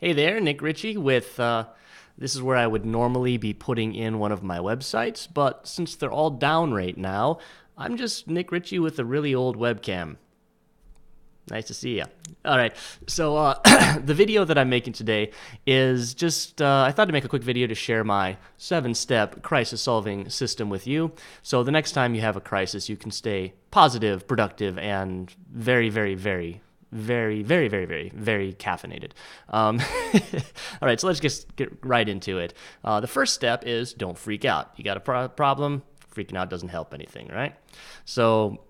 Hey there, Nick Ritchey with, this is where I would normally be putting in one of my websites, but since they're all down right now, I'm just Nick Ritchie with a really old webcam. Nice to see you. All right, so the video that I'm making today is just, I thought to make a quick video to share my 7-step crisis solving system with you. So the next time you have a crisis, you can stay positive, productive, and very caffeinated. All right, so let's just get right into it. The first step is don't freak out. You got a problem, freaking out doesn't help anything, right? So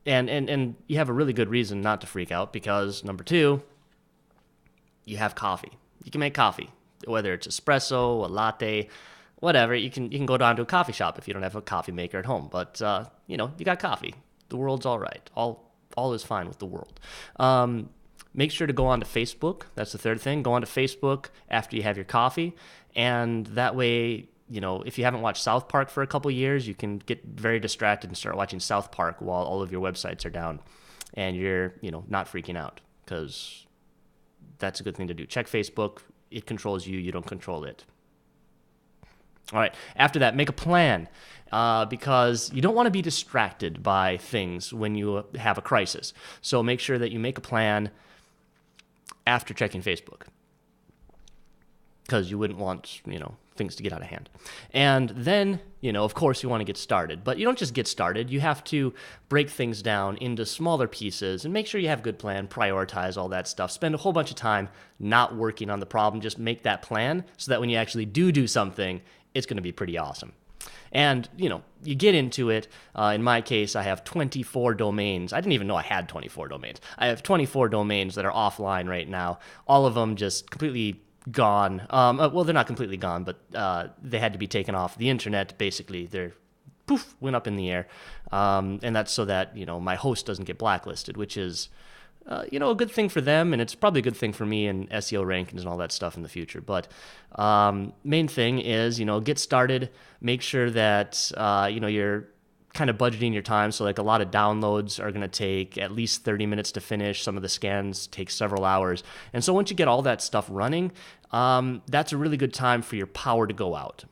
and you have a really good reason not to freak out because number two, you have coffee. You can make coffee, whether it's espresso, a latte, whatever. You can go down to a coffee shop if you don't have a coffee maker at home. But you got coffee. The world's all right. All is fine with the world. Make sure to go on to Facebook. That's the third thing. Go on to Facebook after you have your coffee, and that way, if you haven't watched South Park for a couple years, you can get very distracted and start watching South Park while all of your websites are down, and you're, not freaking out because that's a good thing to do. Check Facebook. It controls you. You don't control it. All right. After that, make a plan because you don't want to be distracted by things when you have a crisis. So make sure that you make a plan after checking Facebook because you wouldn't want, things to get out of hand. And then, of course, you want to get started. But you don't just get started. You have to break things down into smaller pieces and make sure you have a good plan, prioritize all that stuff. Spend a whole bunch of time not working on the problem. Just make that plan so that when you actually do something, it's going to be pretty awesome. And, you get into it. In my case, I have 24 domains. I didn't even know I had 24 domains. I have 24 domains that are offline right now. All of them just completely gone. Well, they're not completely gone, but they had to be taken off the internet. Basically, they're went up in the air. And that's so that, my host doesn't get blacklisted, which is a good thing for them, and it's probably a good thing for me in SEO rankings and all that stuff in the future. But main thing is, get started. Make sure that, you're kind of budgeting your time. So like a lot of downloads are going to take at least 30 minutes to finish. Some of the scans take several hours. And so once you get all that stuff running, that's a really good time for your power to go out.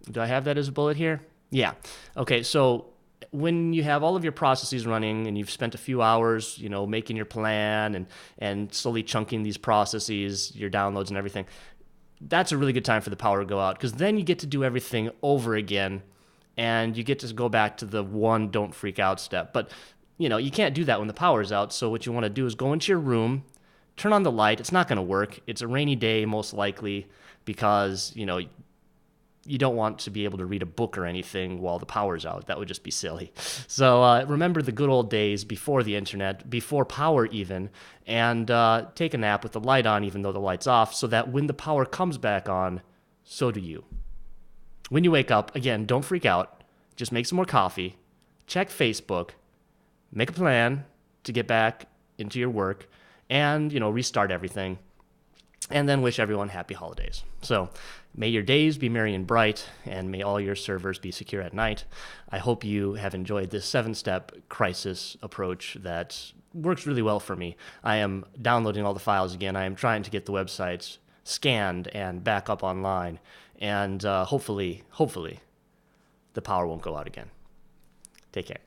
Do I have that as a bullet here? Yeah. Okay, so when you have all of your processes running and you've spent a few hours, making your plan and slowly chunking these processes, your downloads and everything, that's a really good time for the power to go out because then you get to do everything over again and you get to go back to the one don't freak out step. But, you can't do that when the power's out. So what you want to do is go into your room, turn on the light. It's not going to work. It's a rainy day most likely because, you don't want to be able to read a book or anything while the power's out. That would just be silly. So remember the good old days before the internet, before power even, and take a nap with the light on even though the light's off so that when the power comes back on, so do you. When you wake up, again, don't freak out. Just make some more coffee, check Facebook, make a plan to get back into your work, and, restart everything. And then wish everyone happy holidays. So may your days be merry and bright, and may all your servers be secure at night. I hope you have enjoyed this 7-step crisis approach that works really well for me. I am downloading all the files again. I am trying to get the websites scanned and back up online. And hopefully, the power won't go out again. Take care.